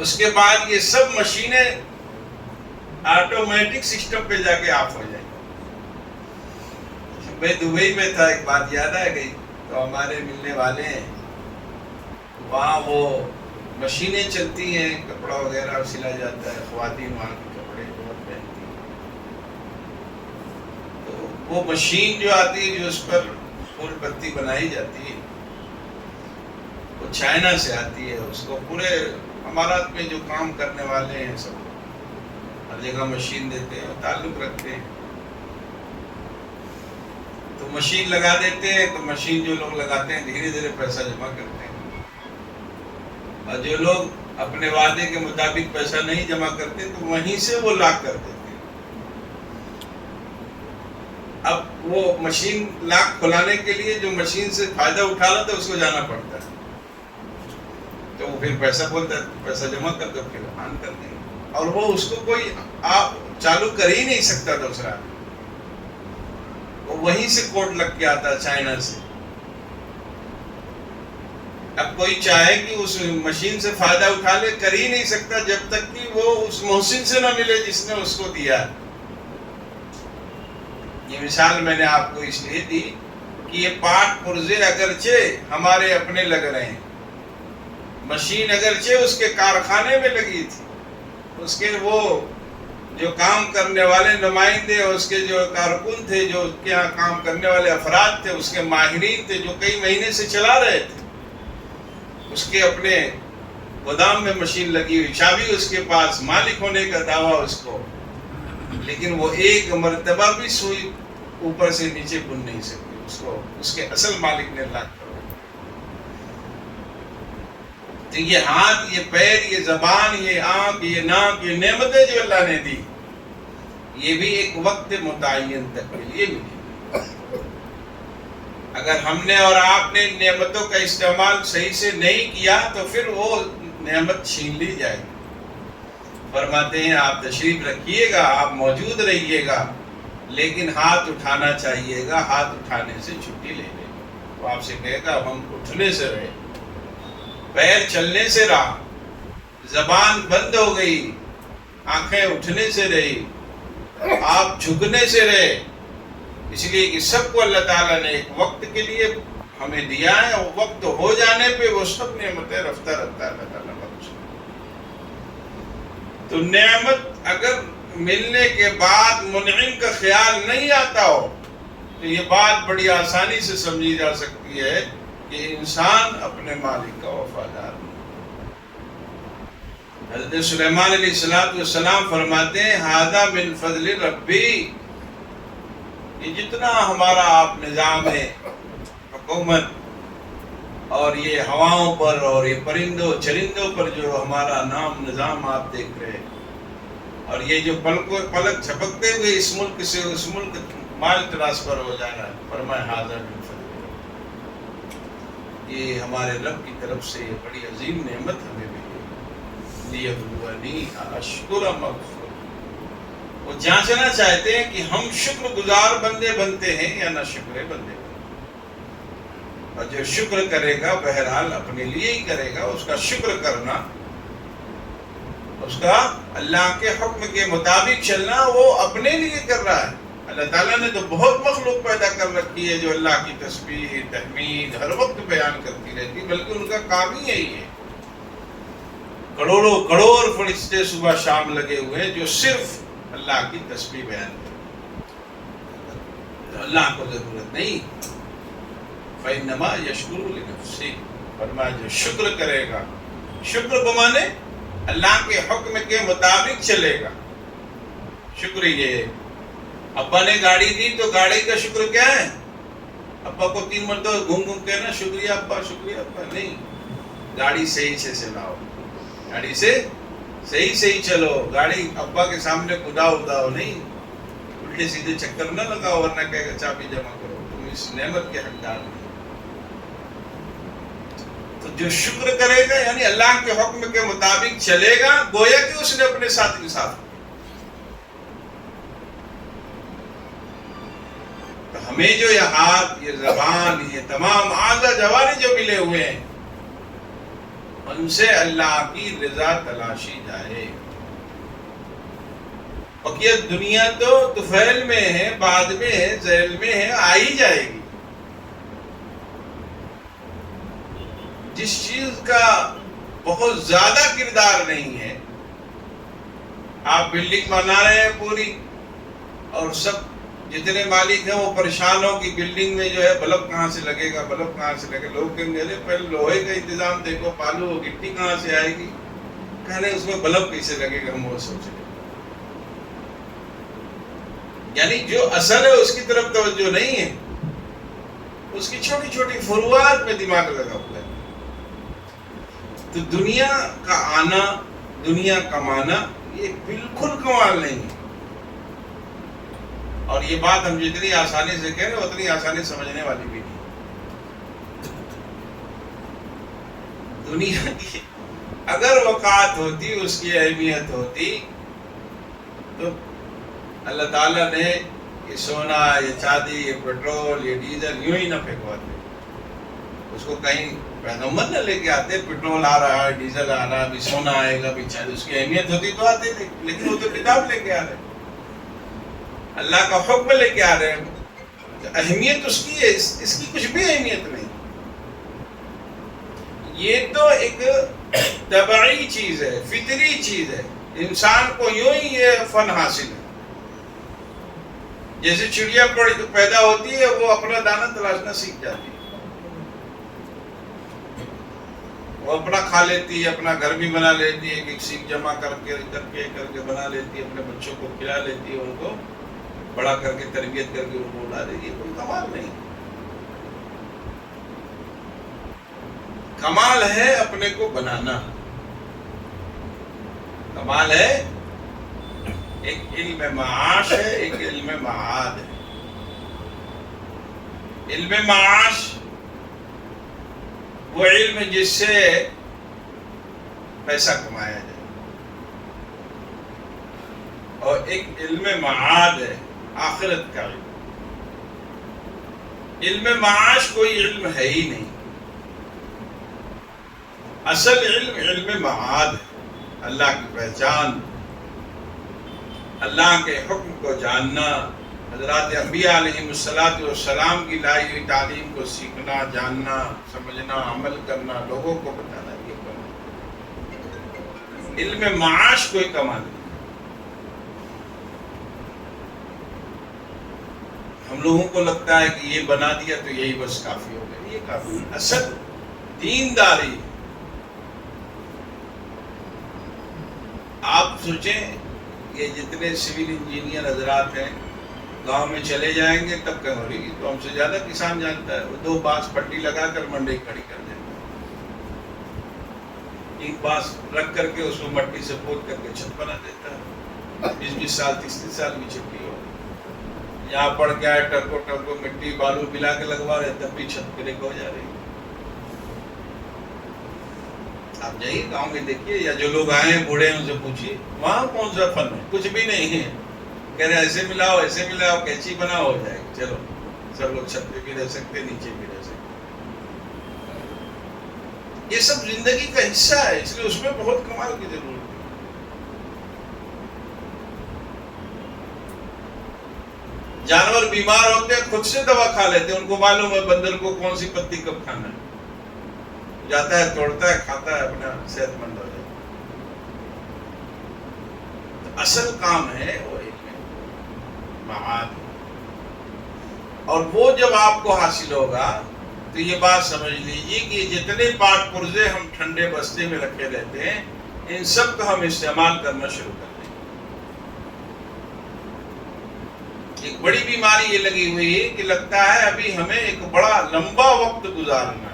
اس کے بعد یہ سب مشینیں آٹومیٹک سسٹم پہ جا کے آف ہو جائیں گی. میں دبئی میں تھا، ایک بات یاد آ گئی. تو ہمارے ملنے والے ہیں وہاں، وہ مشینیں چلتی ہیں، کپڑا وغیرہ سلا جاتا ہے، خواتین وہاں کے کپڑے بہت پہنتی ہیں. تو وہ مشین جو آتی ہے، جو اس پر پھول پتی بنائی جاتی ہے، وہ چائنا سے آتی ہے. اس کو پورے امارات میں جو کام کرنے والے ہیں سب ہر جگہ مشین دیتے ہیں، تعلق رکھتے ہیں. تو مشین لگا دیتے ہیں، تو مشین جو لوگ لگاتے ہیں دھیرے دھیرے پیسہ جمع کرتے ہیں، اور جو لوگ اپنے وعدے کے مطابق پیسہ نہیں جمع کرتے تو وہیں سے وہ لاک کر دیتے ہیں. اب وہ مشین لاک کھلانے کے لیے جو مشین سے فائدہ اٹھا رہا تھا اس کو جانا پڑتا ہے. تو وہ پھر پیسہ بولتا ہے، پیسہ جمع کر دو، پھر آن کر دیں. اور وہ اس کو کوئی آپ چالو کر ہی نہیں سکتا دوسرا، وہ وہیں سے کوڈ لگ کے آتا چائنا سے. اب کوئی چاہے کہ اس مشین سے فائدہ اٹھا لے، کر ہی نہیں سکتا جب تک کہ وہ اس محسن سے نہ ملے جس نے اس کو دیا. یہ مثال میں نے آپ کو اس لیے دی کہ یہ پاٹ پرزے اگرچہ ہمارے اپنے لگ رہے ہیں، مشین اگرچہ اس کے کارخانے میں لگی تھی، اس کے وہ جو کام کرنے والے نمائندے، اس کے جو کارکن تھے، جو اس کے یہاں کام کرنے والے افراد تھے، اس کے ماہرین تھے جو کئی مہینے سے چلا رہے تھے، اس کے اپنے گودام میں مشین لگی ہوئی، چابی اس کے پاس، مالک ہونے کا دعویٰ اس کو، لیکن وہ ایک مرتبہ بھی سوئی اوپر سے نیچے بن نہیں سکتی. اس کو اس کے اصل مالک نے لاک کر. تو یہ ہاتھ، یہ پیر، یہ زبان، یہ آنکھ، یہ ناک، یہ نعمتیں جو اللہ نے دی، یہ بھی ایک وقت متعین تک کے لیے ملی. اگر ہم نے اور آپ نے نعمتوں کا استعمال صحیح سے نہیں کیا تو پھر وہ نعمت چھین لی جائے گی. فرماتے ہیں آپ تشریف رکھیے گا، آپ موجود رہیے گا، لیکن ہاتھ اٹھانا چاہیے گا. ہاتھ اٹھانے سے چھٹی لے لے گا. وہ آپ سے کہے گا ہم اٹھنے سے رہے، پیر چلنے سے رہا، زبان بند ہو گئی، آنکھیں اٹھنے سے رہی، آپ جھکنے سے رہے. اس لیے کہ سب کو اللہ تعالیٰ نے ایک وقت کے لیے ہمیں دیا ہے، اور وقت ہو جانے پہ وہ سب نعمتیں رفتہ رفتہ اللہ تعالیٰ بخش. تو نعمت اگر ملنے کے بعد منعم کا خیال نہیں آتا ہو تو یہ بات بڑی آسانی سے سمجھی جا سکتی ہے کہ انسان اپنے مالک کا وفادار ہے. حضرت سلیمان علیہ السلام فرماتے ہیں ھذا من فضل ربی. یہ جتنا ہمارا آپ نظام ہے، حکومت، اور یہ ہواؤں پر اور یہ پرندوں چرندوں پر جو ہمارا نام نظام آپ دیکھ رہے ہیں، اور یہ جو پلک جھپکتے ہوئے اس ملک سے اس ملک مال ٹرانسفر ہو جا رہا ہے، فرمایا ھذا من فضل ربی. یہ ہمارے رب کی طرف سے یہ بڑی عظیم نعمت ہمیں ملی. لیبلونی اشکر ام اکفر. وہ جانچنا چاہتے ہیں کہ ہم شکر گزار بندے بنتے ہیں یا نہ شکرے بندے بنتے ہیں. اور جو شکر کرے گا بہرحال اپنے لیے ہی کرے گا. اس کا شکر کرنا، اس کا اللہ کے حکم کے مطابق چلنا، وہ اپنے لیے کر رہا ہے. اللہ تعالیٰ نے تو بہت مخلوق پیدا کر رکھی ہے جو اللہ کی تسبیح تحمید ہر وقت بیان کرتی رہتی، بلکہ ان کا کام ہی یہی ہے. کروڑوں کروڑ فرشتے صبح شام لگے ہوئے ہیں جو صرف اللہ کی تسبیح بیان کرتے. اللہ کو ضرورت نہیں. فَإِنَّمَا يَشْكُرُ لِنَفْسِهِ. فرمایا جو شکر کرے گا، شکر بمانے اللہ کے حکم کے مطابق چلے گا. شکر یہ ابا نے گاڑی دی تو گاڑی کا شکر کیا ہے؟ ابا کو 3 مرتبہ گھوم گھوم کہنا شکریہ ابا شکریہ ابا نہیں. گاڑی صحیح سے چلاؤ، گاڑی سے صحیح چلو. گاڑی ابا کے سامنے کدا اڑاؤ نہیں، الٹے سیدھے چکر نہ لگاؤ ورنہ کہے گا چابی جمع کرو، تم اس نعمت کے حقدار نہیں. تو جو شکر کرے گا یعنی اللہ کے حکم کے مطابق چلے گا، گویا کہ اس نے اپنے ساتھ انصاف کیا. تو ہمیں جو یہ ہاتھ، یہ زبان، یہ تمام اعضاء جوارح جو ملے ہوئے ہیں، ان سے اللہ کی رضا تلاشی جائے. بقیہ دنیا تو طفیل میں ہے، بعد میں ہے، ذیل میں ہے، آ ہی جائے گی. جس چیز کا بہت زیادہ کردار نہیں ہے، آپ بلڈنگ بنا رہے ہیں پوری، اور سب جتنے مالک ہیں وہ پریشان ہو کہ بلڈنگ میں جو ہے بلب کہاں سے لگے گا، بلب کہاں سے لگے گا. لوگ کہیں گے پہلے لوہے کا انتظام دیکھو، بالو گٹی کہاں سے آئے گی، کہنے اس میں بلب کیسے لگے گا. ہم وہ سوچ رہے، یعنی جو اصل ہے اس کی طرف توجہ نہیں ہے، اس کی چھوٹی چھوٹی فروعات میں دماغ لگا ہوا ہے. تو دنیا کا آنا، دنیا کمانا یہ بالکل کمال نہیں ہے. اور یہ بات ہم جتنی آسانی سے کہہ رہے ہیں اتنی آسانی سمجھنے والی بھی نہیں. دنیا کی اگر وقعت ہوتی، اس کی اہمیت ہوتی، تو اللہ تعالیٰ نے یہ سونا، یہ چاندی، یہ پیٹرول، یہ ڈیزل یوں ہی نہ پھینکواتے. اس کو کہیں پیغمبر نہ لے کے آتے، پیٹرول آ رہا ہے، ڈیزل آ رہا ہے، ابھی سونا آئے گا، ابھی چاندی. اس کی اہمیت ہوتی تو آتے تھے، لیکن وہ تو کتاب لے کے آ رہے ہیں، اللہ کا حکم لے کے آ رہے ہیں. اہمیت اس کی ہے، اس کی کچھ بھی اہمیت نہیں. یہ تو ایک طبعی چیز ہے، فطری چیز ہے. انسان کو یوں ہی یہ فن حاصل ہے. جیسے چڑیا پیدا ہوتی ہے، وہ اپنا دانہ تلاشنا سیکھ جاتی ہے، وہ اپنا کھا لیتی ہے، اپنا گھر بھی بنا لیتی ہے، ایک سیخ جمع کر کے بنا لیتی ہے، اپنے بچوں کو کھلا لیتی ہے، ان کو بڑا کر کے تربیت کر کے ان کو اڑا دیتی ہے. کوئی کمال نہیں. کمال ہے اپنے کو بنانا. کمال ہے ایک علم معاش ہے، ایک علم معاد ہے. علم معاش وہ علم جس سے پیسہ کمایا جائے، اور ایک علم معاد ہے آخرت کا علم. علم معاش کوئی علم ہے ہی نہیں. اصل علم علم معاد ہے. اللہ کی پہچان، اللہ کے حکم کو جاننا، حضرات انبیاء علیہ السلام کی لائی ہوئی تعلیم کو سیکھنا، جاننا، سمجھنا، عمل کرنا، لوگوں کو بتانا. یہ کمال. علم معاش کوئی کمال نہیں. ہم لوگوں کو لگتا ہے کہ یہ بنا دیا تو یہی بس کافی ہو گیا. یہ کافی نہیں. اصل دینداری. آپ سوچیں، یہ جتنے سول انجینئر حضرات ہیں گاؤں میں چلے جائیں گے تب کہ ہو رہی، تو ہم سے زیادہ کسان جانتا ہے. وہ 2 بانس پٹی لگا کر منڈی کھڑی کر دیتا ہے، 1 بانس رکھ کر کے اس میں مٹی سے پوت کر کے چھت بنا دیتا ہے. 20 سال 30 سال کی چھٹی ہو. یہاں پڑ کے آئے، ٹرکو مٹی بالو ملا کے لگوا رہے، تب بھی چھت کریک ہو جا رہی. آپ جائیے گاؤں میں دیکھیے، یا جو لوگ آئے ہیں بوڑھے ہیں ان سے پوچھیے، وہاں کون سا فن ہے؟ کچھ بھی نہیں ہے. کہہ رہے ایسے ملاؤ، ایسے ملاؤ، کینچی بناؤ، ہو جائے گا. چلو، سب لوگ چھت پہ بھی رہ سکتے، نیچے بھی رہ سکتے. یہ سب زندگی کا حصہ ہے، اس لیے اس میں بہت کمال کی ضرورت ہے. جانور بیمار ہوتے ہیں، خود سے دوا کھا لیتے ہیں. ان کو معلوم ہے بندر کو کون سی پتی کب کھانا ہے. جاتا ہے، توڑتا ہے، کھاتا ہے، اپنا صحت مند ہو جاتا ہے. اصل کام ہے وہ علم معاد. اور وہ جب آپ کو حاصل ہوگا تو یہ بات سمجھ لیجیے کہ جتنے پاک پرزے ہم ٹھنڈے بستے میں رکھے رہتے ہیں، ان سب کا ہم استعمال کرنا شروع کر دیں. ایک بڑی بیماری یہ لگی ہوئی ہے کہ لگتا ہے ابھی ہمیں ایک بڑا لمبا وقت گزارنا ہے.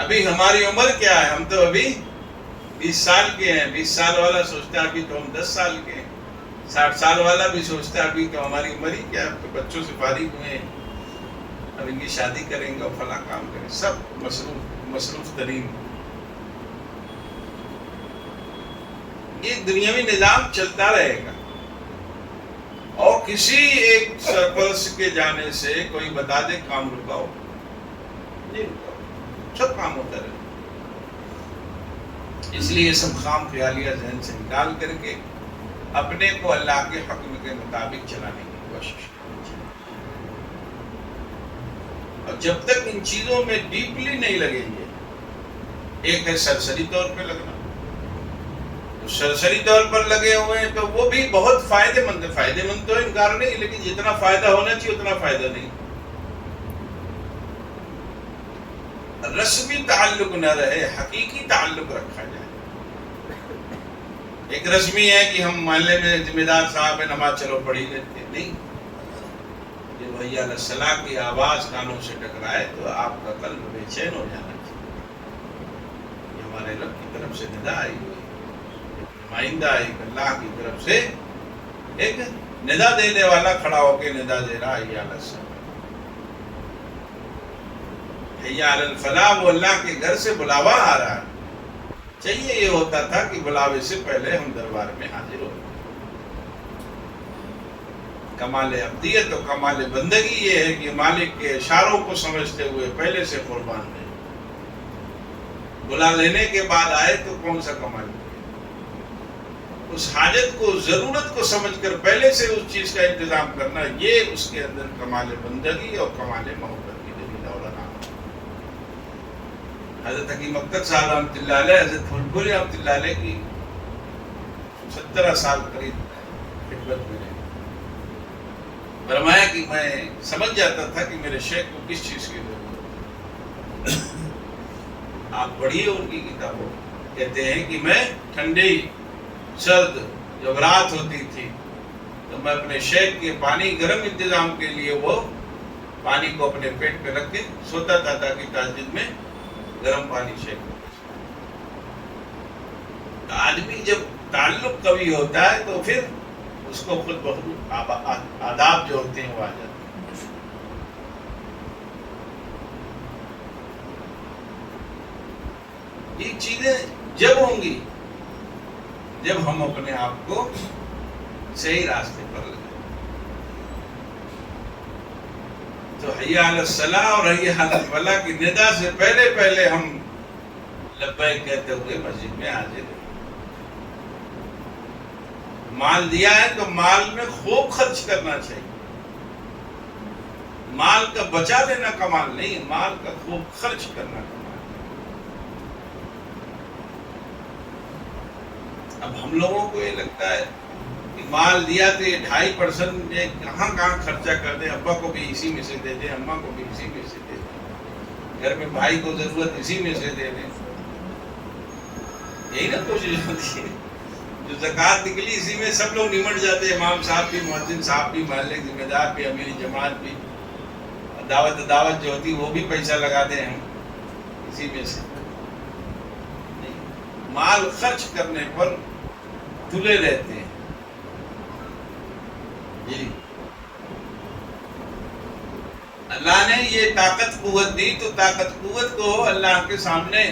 ابھی ہماری عمر کیا ہے؟ ہم تو ابھی 20 سال کے ہیں. 20 سال والا سوچتا ہے ابھی تو ہم 10 سال کے ہیں. 60 سال والا بھی سوچتا ہے ابھی تو ہماری عمر ہی کیا ہے، تو بچوں سے فارغ ہوئے ہیں، اب ان کی شادی کریں گے اور فلاں کام کریں. سب مصروف ترین. یہ دنیاوی نظام چلتا رہے گا، اور کسی ایک سرپرست کے جانے سے کوئی بتا دے کام رکاؤ، نہیں رکاؤ، سب کام ہوتا رہے. اس لیے یہ سب خام خیالیہ ذہن سے نکال کر کے اپنے کو اللہ کے حکم کے مطابق چلانے کی کوشش کرنی چاہیے. اور جب تک ان چیزوں میں ڈیپلی نہیں لگیں گے، ایک ہے سرسری طور پہ لگنا، سرسری طور پر لگے ہوئے ہیں تو وہ بھی بہت فائدے مند ہے، فائدے مند تو انکار نہیں، لیکن جتنا فائدہ ہونا چاہیے اتنا فائدہ نہیں. رسمی تعلق نہ رہے، حقیقی تعلق رکھا جائے. ایک رسمی ہے کہ ہم محلے میں ذمہ دار صاحب ہیں، نماز چلو پڑھی لیتے ہیں، نہیں. جب حی علی الصلاۃ کی آواز کانوں سے ٹکرائے تو آپ کا قلب بے چین ہو جانا چاہیے. یہ ہمارے رب کی طرف سے ندا آئی ہوئی، نمائندہ ایک اللہ کی طرف سے ایک ندا دینے والا کھڑا ہو کے ندا دے رہا حی علی الصلاۃ، حی علی الفلاح. وہ اللہ کے گھر سے بلاوا آ رہا ہے. چاہیے یہ ہوتا تھا کہ بلاوے سے پہلے ہم دربار میں حاضر ہو. کمال عبدیت اور کمال بندگی یہ ہے کہ مالک کے اشاروں کو سمجھتے ہوئے پہلے سے قربان رہے. بلا لینے کے بعد آئے تو کون سا کمال؟ اس حاجت کو، ضرورت کو سمجھ کر پہلے سے اس چیز کا انتظام کرنا، یہ اس کے اندر کمال بندگی اور کمال محبت کی دلیل اور علامت. حضرت حکیم اختر صاحب رحمۃ اللہ علیہ، حضرت پھول پوری رحمۃ اللہ علیہ کی 17 سال قریب خدمت میں رہے. فرمایا کہ میں سمجھ جاتا تھا کہ میرے شیخ کو کس چیز کی ضرورت ہے. آپ پڑھیے ان کی کتابوں. کہتے ہیں کہ میں ٹھنڈی سرد جب رات ہوتی تھی تو میں اپنے شیخ کے پانی گرم انتظام کے لیے وہ پانی کو اپنے پیٹ پہ رکھ کے سوتا تھا تاکہ تہجد میں گرم پانی شیخ. آدمی جب تعلق قوی ہوتا ہے تو پھر اس کو خود بخود آداب جو ہوتے ہیں وہ آ جاتے ہیں. یہ چیزیں جب ہوں گی جب ہم اپنے آپ کو صحیح راستے پر لگائیں. تو حی علی الصلاۃ اور حی علی الفلاح کی ندا سے پہلے پہلے ہم لبیک کہتے ہوئے مسجد میں حاضر ہیں. مال دیا ہے تو مال میں خوب خرچ کرنا چاہیے. مال کا بچا لینا کمال نہیں، مال کا خوب خرچ کرنا کمال. اب ہم لوگوں کو یہ لگتا ہے کہ مال دیا تو یہ 2.5% کہاں خرچہ کر دیں، ابا کو بھی اسی میں سے دے دیں، اماں کو بھی اسی میں سے دے دیں، گھر میں بھائی کو ضرورت اسی میں سے دے دیں. یہی نا کوشش ہوتی ہے. جو زکوٰۃ نکلی اسی میں سب لوگ نمٹ جاتے ہیں، امام صاحب بھی، مؤذن صاحب بھی، محلے کے ذمہ دار بھی، امیر جماعت بھی. دعوت جو ہوتی وہ بھی پیسہ لگاتے ہیں اسی میں سے. مال خرچ کرنے پر تلے رہتے ہیں. جی اللہ نے یہ طاقت قوت دی تو طاقت قوت کو اللہ کے سامنے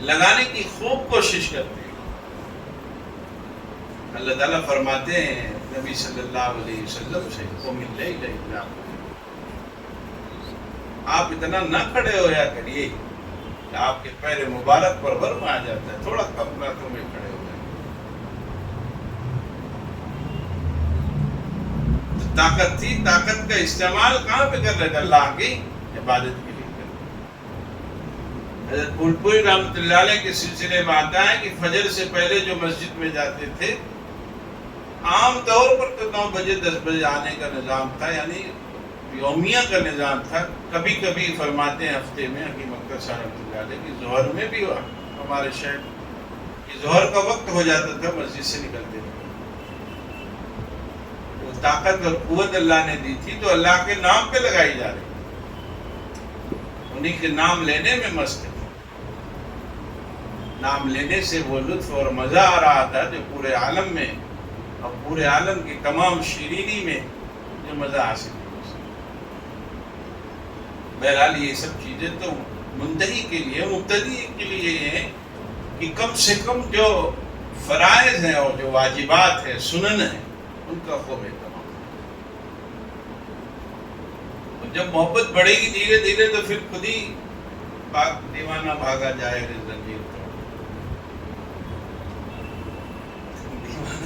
لگانے کی خوب کوشش کرتے ہیں. اللہ تعالیٰ فرماتے ہیں نبی صلی اللہ علیہ وسلم سے، قم اللیل الا قلیلا، آپ اتنا نہ کھڑے ہویا کریے کہ آپ کے پیر مبارک پر ورم آ جاتا ہے، تھوڑا کم راتوں میں کھڑے ہو جائیں. تو طاقت تھی، طاقت کا استعمال کہاں پہ کر رہے تھے؟ اللہ کی عبادت کے لیے. حضرت پھول پوری رحمۃ اللہ علیہ کے سلسلے میں آتا ہے کہ فجر سے پہلے جو مسجد میں جاتے تھے، عام طور پر تو 9 بجے 10 بجے آنے کا نظام تھا، یعنی یومیہ کا نظام تھا. کبھی کبھی فرماتے ہیں ہفتے میں حکیم اختر صاحب رحمۃ اللہ علیہ کی ظہر میں بھی ہمارے شہر کی ظہر کا وقت ہو جاتا تھا مسجد سے نکلتے تھے. وہ طاقت اور قوت اللہ نے دی تھی تو اللہ کے نام پہ لگائی جا رہی، انہی کے نام لینے میں مست ہے. نام لینے سے وہ لطف اور مزہ آ رہا تھا جو پورے عالم میں اور پورے عالم کی تمام شیرینی میں جو مزہ حاصل ہے. بہرحال یہ سب چیزیں تو منتہی کے لیے، مبتدی کے لیے یہ ہیں کہ کم سے کم جو فرائض ہیں اور جو واجبات ہیں، سنن ہیں، ان کا خوب اہتمام. اور جب محبت بڑھے گی دھیرے دھیرے تو پھر خود ہی پاک دیوانہ بھاگا جائے رے زنجیر توڑ.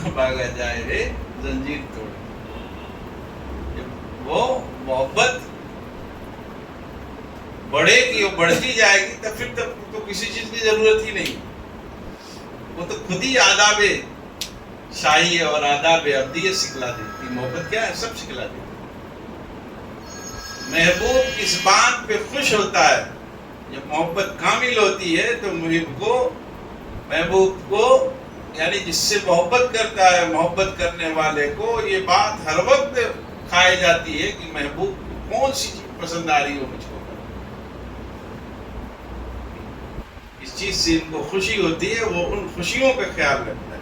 نہ بھاگا جائے رے زنجیر توڑ. جب وہ محبت بڑھے گی اور بڑھتی جائے گی تو پھر تب تو کسی چیز کی ضرورت ہی نہیں. وہ تو خود ہی آداب شاہی اور آداب ابدیت سکھلا دیتی. محبت کیا ہے؟ سب سکھلا دیتی. محبوب کس بات پہ خوش ہوتا ہے؟ جب محبت کامل ہوتی ہے تو محبوب کو یعنی جس سے محبت کرتا ہے، محبت کرنے والے کو یہ بات ہر وقت کھائی جاتی ہے کہ محبوب کو کون سی چیز پسند آ رہی ہو مجھ کو. اس چیز سے ان کو خوشی ہوتی ہے، وہ ان خوشیوں کا خیال رکھتا ہے.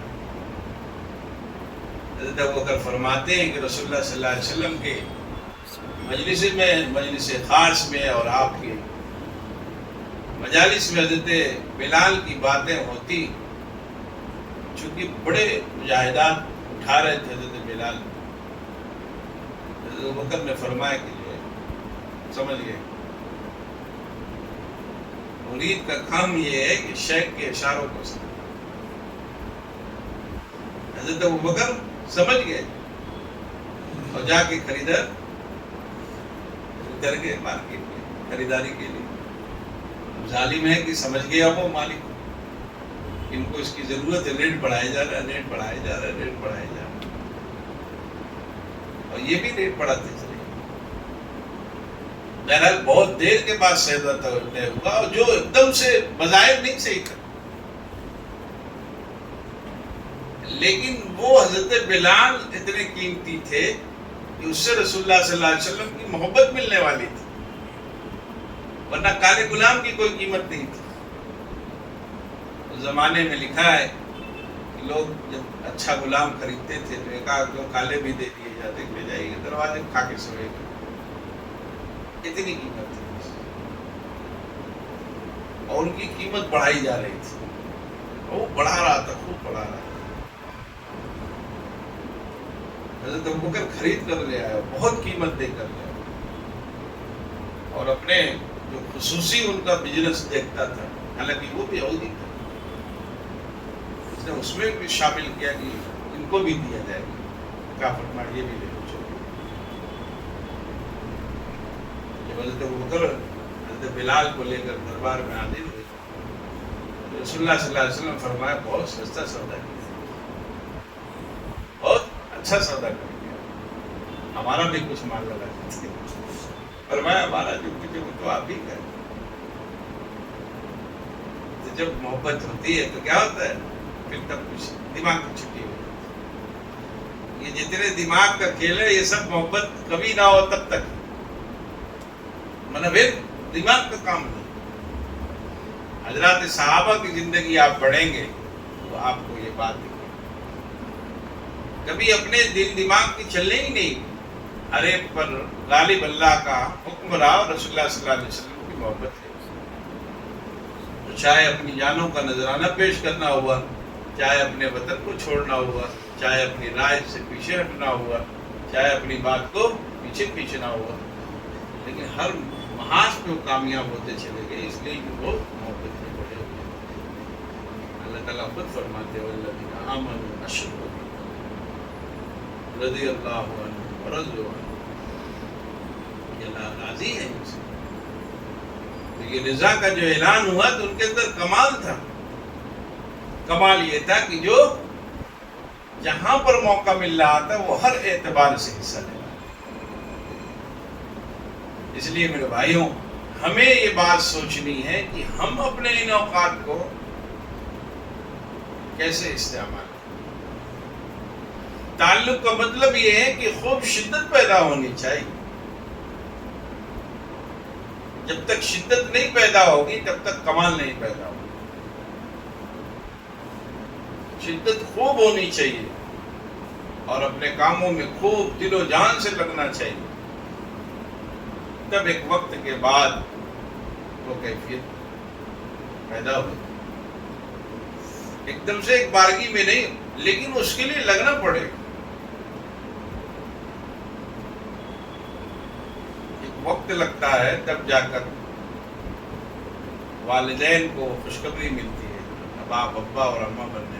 حضرت ابوبکر فرماتے ہیں کہ رسول اللہ صلی اللہ علیہ وسلم کے مجلس خاص میں اور آپ کے مجالس میں حضرت بلال کی باتیں ہوتی، چونکہ بڑے مجاہدات اٹھا رہے تھے حضرت بلال. حضرت ابوبکر نے فرمایا کہ سمجھ گئے مرید کا کام یہ ہے کہ شیخ کے اشاروں کو سمجھ. حضرت ابوبکر سمجھ گئے اور جا کے ادھر گئے مارکیٹ میں خریداری کے لیے. ظالم ہے کہ سمجھ گیا وہ مالک، ان کو اس کی ضرورت ہے، ریٹ بڑھائے جا رہا ہے، ریٹ بڑھائے جا رہا ہے، ریٹ بڑھائے جا رہا ہے، اور یہ بھی ریٹ بڑھاتے چلے. بہرحال بہت دیر کے بعد سودا طے ہوا، اور جو ایک دم سے بظاہر نہیں صحیح تھا، لیکن وہ حضرت بلال اتنے قیمتی تھے کہ اس سے رسول اللہ صلی اللہ علیہ وسلم کی محبت ملنے والی تھی، ورنہ کالے غلام کی کوئی قیمت نہیں تھی. اس زمانے میں لکھا ہے کہ لوگ جب اچھا غلام خریدتے تھے تو ایک آدھ دو کالے بھی دے دیے جاتے، لے جائیے گا دروازے کھا کے سوئے گا. اتنی قیمت تھی، اور ان کی قیمت بڑھائی جا رہی تھی، وہ بڑھا رہا تھا، خوب بڑھا رہا تھا. حضرت ابوبکر خرید کر لے آیا، بہت قیمت دے کر لے آیا، اور اپنے جو خصوصی ان کا بزنس دیکھتا تھا، حالانکہ وہ بھی یہودی تھا، اس نے اس میں بھی شامل کیا کہ ان کو بھی دیا جائے گا. کیا فرمایا یہ بھی لے لو. جب حضرت ابوبکر حضرت بلال کو لے کر دربار میں حاضر ہوئے، رسول اللہ صلی اللہ علیہ وسلم فرمایا بہت سستا سودا کیا، بہت اچھا سودا کر دیا، ہمارا بھی کچھ مال لگا دیتے. فرمایا ہمارا جو کچھ وہ تو آپ ہی کریں. تو جب محبت ہوتی ہے تو کیا ہوتا ہے پھر تب کچھ دماغ کی چھٹی ہوتی ہے. یہ جتنے دماغ کا کھیل ہے یہ سب محبت کبھی نہ ہو تب تک، پھر دماغ کا کام نہیں. حضرات صحابہ کی زندگی آپ پڑھیں گے تو آپ کو یہ بات دکھے. کبھی اپنے دل دماغ کی چلنے ہی نہیں، ہر ایک پر غالب اللہ کا حکم رہا اور رسول اللہ صلی اللہ علیہ وسلم کی محبت ہے. تو چاہے اپنی جانوں کا نذرانہ پیش کرنا ہوا، چاہے اپنے وطن کو چھوڑنا ہوا، چاہے اپنی رائے سے پیچھے ہٹنا ہوا، چاہے اپنی بات کو پیچھے کھینچنا ہوا، لیکن ہر محاذ پہ وہ کامیاب ہوتے چلے گئے، اس لیے کہ وہ محبت میں بڑے ہوئے. اللہ تعالیٰ خود فرماتے ہیں والذین آمنوا اشد رضی اللہ عنہ ورضوا عنہ. یہ اللہ راضی ہے ان سے. تو یہ رضا کا جو اعلان ہوا تو ان کے اندر کمال تھا. کمال یہ تھا کہ جو جہاں پر موقع مل رہا تھا وہ ہر اعتبار سے حصہ لے. اس لیے میرے بھائیوں ہمیں یہ بات سوچنی ہے کہ ہم اپنے ان اوقات کو کیسے استعمال کریں. تعلق کا مطلب یہ ہے کہ خوب شدت پیدا ہونی چاہیے. جب تک شدت نہیں پیدا ہوگی تب تک کمال نہیں پیدا ہوگا. شدت خوب ہونی چاہیے اور اپنے کاموں میں خوب دل و جان سے لگنا چاہیے. تب ایک وقت کے بعد وہ کیفیت پیدا ہوئی. ایک دم سے ایک بارگی میں نہیں، لیکن اس کے لیے لگنا پڑے. ایک وقت لگتا ہے تب جا کر والدین کو خوشخبری ملتی ہے اب آپ ابا اور اماں بننے والے.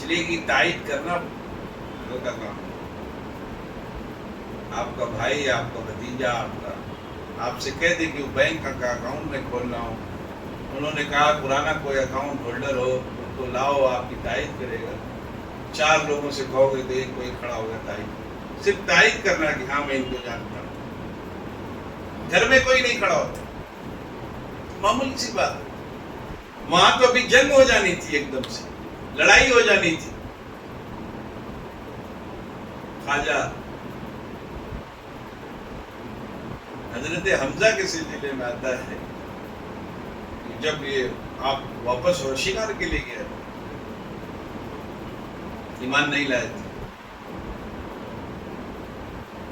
مچھلی کی تائید کرنا ہلکا کام ہے. آپ کا بھائی، آپ کا بھتیجا آپ سے کہہ دے کہ وہ بینک کا اکاؤنٹ میں کھولنا ہو، انہوں نے کہا پرانا کوئی اکاؤنٹ ہولڈر ہو ان کو لاؤ، آپ کی تائید کرے گا. 4 لوگوں سے کہو گے تو ایک کوئی کھڑا ہوگا تائید. صرف تائید کرنا کہ ہاں میں ان کو جانتا ہوں. گھر میں کوئی نہیں کھڑا ہوتا، معمولی سی بات. وہاں تو ابھی جنگ ہو جانی تھی، ایک دم سے لڑائی ہو جانی تھی. خواجہ حضرت حمزہ کے سلسلے میں آتا ہے کہ جب یہ آپ واپس ہو شکار کے لیے گئے، ایمان نہیں لائے تھے،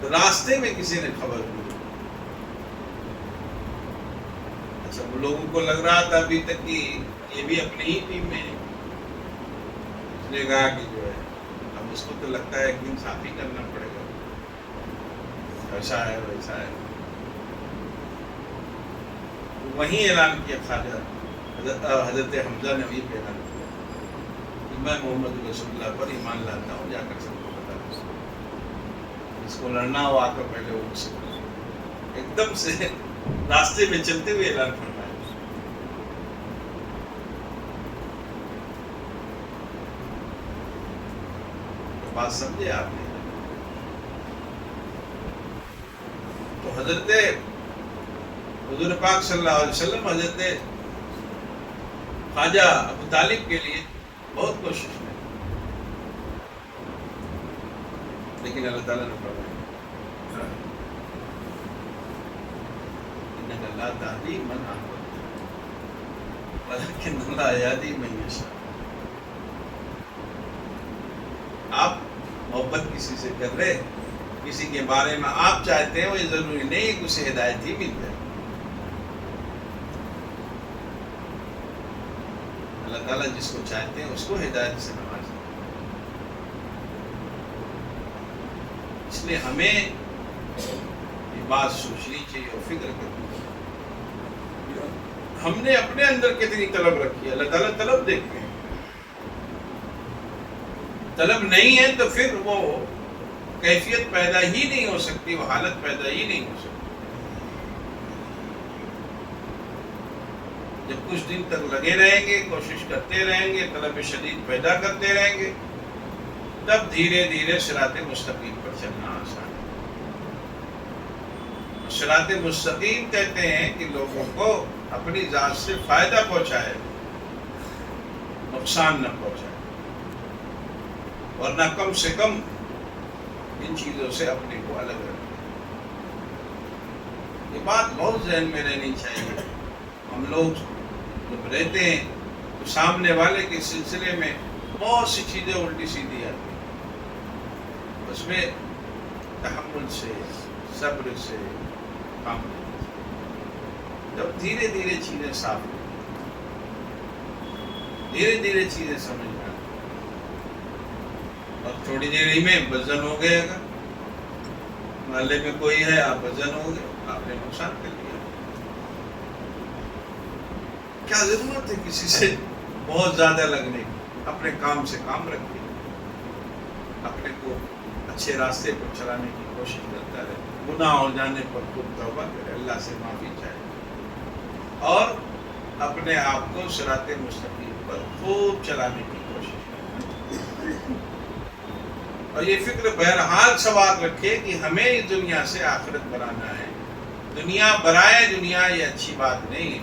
تو راستے میں کسی نے خبر دی. اچھا، وہ لوگوں کو لگ رہا تھا ابھی تک کہ یہ بھی اپنی ہی ٹیم میں ہے. اس نے کہا کہ جو ہے اب اس کو تو لگتا ہے کہ انصافی کرنا پڑے گا، ایسا ہے ویسا ہے. وہیں اعلان کیا خواجہ حضرت حمزہ نے وہیں پہ اعلان کیا کہ میں محمد رسول اللہ پر ایمان لاتا ہوں. جا کر سب کو بتا دو، اس کو لڑنا ہو آ کر پہلے وہ سے ایک دم سے راستے میں چلتے ہوئے اعلان فرمایا. تو بات سمجھے آپ نے؟ تو حضرت حضور پاک صلی اللہ علیہ وسلم حضرت خواجہ ابو طالب کے لیے بہت کوشش کی، لیکن اللہ تعالیٰ نے فرمایا انک لا تہدی من احببت ولکن اللہ یہدی من یشاء. آپ محبت کسی سے کر رہے، کسی کے بارے میں آپ چاہتے ہیں، وہ یہ ضروری نہیں ہے کہ اسے ہدایت ہی مل جائے. اللہ تعالیٰ جس کو چاہتے ہیں اس کو ہدایت سے نوازتے ہیں. اس لیے ہمیں یہ بات سوچنی چاہیے اور فکر کرنی چاہیے. ہم نے اپنے اندر کتنی طلب رکھی ہے. اللہ تعالیٰ طلب دیکھتے ہیں. طلب نہیں ہے تو پھر وہ کیفیت پیدا ہی نہیں ہو سکتی، وہ حالت پیدا ہی نہیں ہو سکتی. جب کچھ دن تک لگے رہیں گے، کوشش کرتے رہیں گے، طلب شدید پیدا کرتے رہیں گے، تب دھیرے دھیرے صراط مستقیم پر چلنا آسان ہے. صراط مستقیم کہتے ہیں کہ لوگوں کو اپنی ذات سے فائدہ پہنچائے، نقصان نہ پہنچائے، ورنہ کم سے کم ان چیزوں سے اپنے کو الگ رکھے. یہ بات بہت ذہن میں رہنی چاہیے. ہم لوگ جب رہتے ہیں تو سامنے والے کے سلسلے میں بہت سی چیزیں الٹی سیدھی آتی ہیں، اس میں تحمل سے، صبر سے کام لینا چاہیے. جب دھیرے دھیرے چیزیں صاف ہو، دھیرے دھیرے چیزیں سمجھ میں آتی، اور تھوڑی دیر ہی میں وزن ہو گئے گا. محلے میں کوئی ہے، آپ وزن ہو گئے، آپ نے نقصان کر لیا. کیا ضرورت ہے کسی سے بہت زیادہ لگنے کی؟ اپنے کام سے کام رکھیے، اپنے کو اچھے راستے پر چلانے کی کوشش کرتا رہے. گناہ ہو جانے پر خود توبہ کرے، اللہ سے معافی چاہے، اور اپنے آپ کو صراط مستقیم پر خوب چلانے کی کوشش کرے. اور یہ فکر بہرحال سوال رکھے کہ ہمیں اس دنیا سے آخرت بنانا ہے. دنیا برائے دنیا یہ اچھی بات نہیں ہے.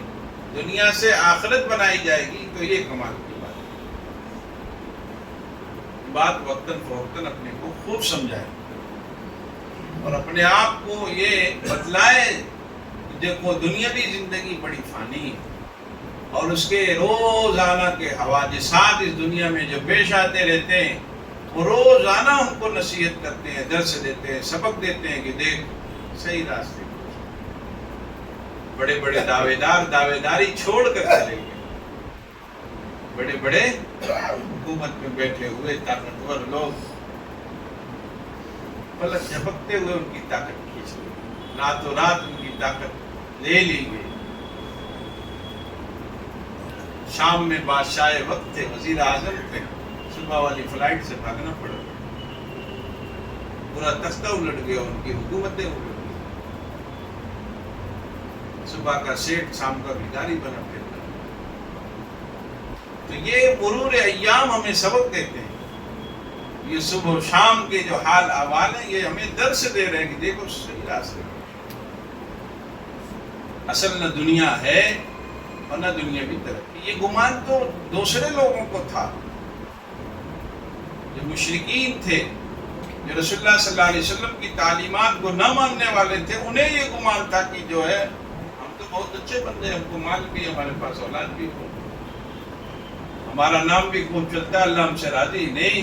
دنیا سے آخرت بنائی جائے گی تو یہ کمال کی بات ہے. بات وقتاً فوقتاً اپنے کو خوب سمجھائے اور اپنے آپ کو یہ بتلائے کہ دیکھو دنیاوی زندگی بڑی فانی ہے، اور اس کے روزانہ کے حوادثات اس دنیا میں جو پیش آتے رہتے ہیں، وہ روزانہ ہم کو نصیحت کرتے ہیں، درس دیتے ہیں، سبق دیتے ہیں کہ دیکھ صحیح راستے. بڑے بڑے دعوے دار دعوے داری چھوڑ کر چلے گئے. بڑے بڑے حکومت میں بیٹھے ہوئے طاقتور لوگ پلک جھپکتے ہوئے ان کی طاقت کھینچ لی، راتوں رات ان کی طاقت لے لی گئی. شام میں بادشاہ وقت تھے، وزیر اعظم تھے، صبح والی فلائٹ سے بھاگنا پڑا، پورا تختہ الٹ گیا، ان کی حکومتیں الٹ گئی، صبح کا سیٹ شام کا بھکاری بنا پھرتا۔ تو یہ مرور ایام ہمیں سبق دیتے ہیں، یہ صبح و شام کے جو حال احوال ہیں یہ ہمیں درس دے رہے ہیں کہ دیکھو صحیح راستے پر۔ اصل نہ دنیا ہے اور نہ دنیاوی ترقی، یہ گمان تو دوسرے لوگوں کو تھا، جو مشرکین تھے، جو رسول اللہ صلی اللہ علیہ وسلم کی تعلیمات کو نہ ماننے والے تھے، انہیں یہ گمان تھا کہ جو ہے ہم تو بہت اچھے بندے ہیں، ہم کو مال بھی، ہمارے پاس اولاد بھی ہو، ہمارا نام بھی خوب چلتا ہے، اللہ ہم سے راضی نہیں۔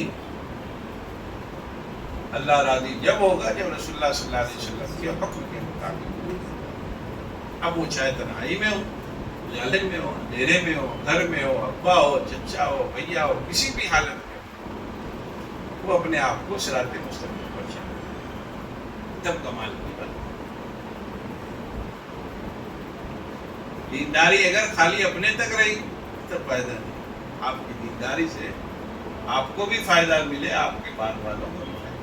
اللہ راضی جب ہوگا جب رسول اللہ صلی اللہ علیہ وسلم کے حکم کے مطابق، اب وہ چاہے تنہائی میں ہو، اجالے میں ہو، اندھیرے میں ہو، گھر میں ہو، ابا ہو، چچا ہو، بھیا ہو، کسی بھی حالت میں وہ اپنے آپ کو صراط مستقیم پر چلے، تب کمال کی بات۔ دینداری اگر خالی اپنے تک رہی تب فائدہ نہیں، آپ کی دینداری سے آپ کو بھی فائدہ ملے، آپ کے بعد والوں کو بھی فائدہ۔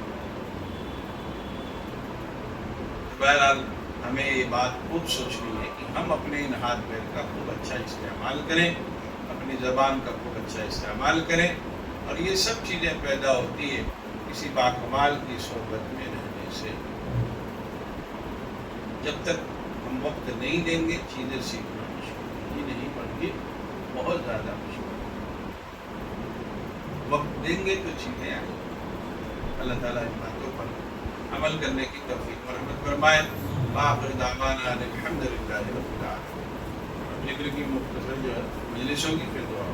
بہرحال ہمیں یہ بات خوب سوچنی ہے کہ ہم اپنے ان ہاتھ پیر کا خوب اچھا استعمال کریں، اپنی زبان کا خوب اچھا استعمال کریں، اور یہ سب چیزیں پیدا ہوتی ہے کسی باکمال کی صحبت میں رہنے سے۔ جب تک ہم وقت نہیں دیں گے چیزیں سیکھنا مشکل ہی نہیں، بلکہ بہت زیادہ مشکل۔ وقت دیں گے تو چیزیں آئیں۔ اللہ تعالیٰ ان باتوں پر عمل کرنے کی توفیق اور رحمت فرمائے۔ آخر دعوانا الحمدللہ رب العالمین۔ ذکر کی مختصر جو ہے مجلسوں کی پھر دعا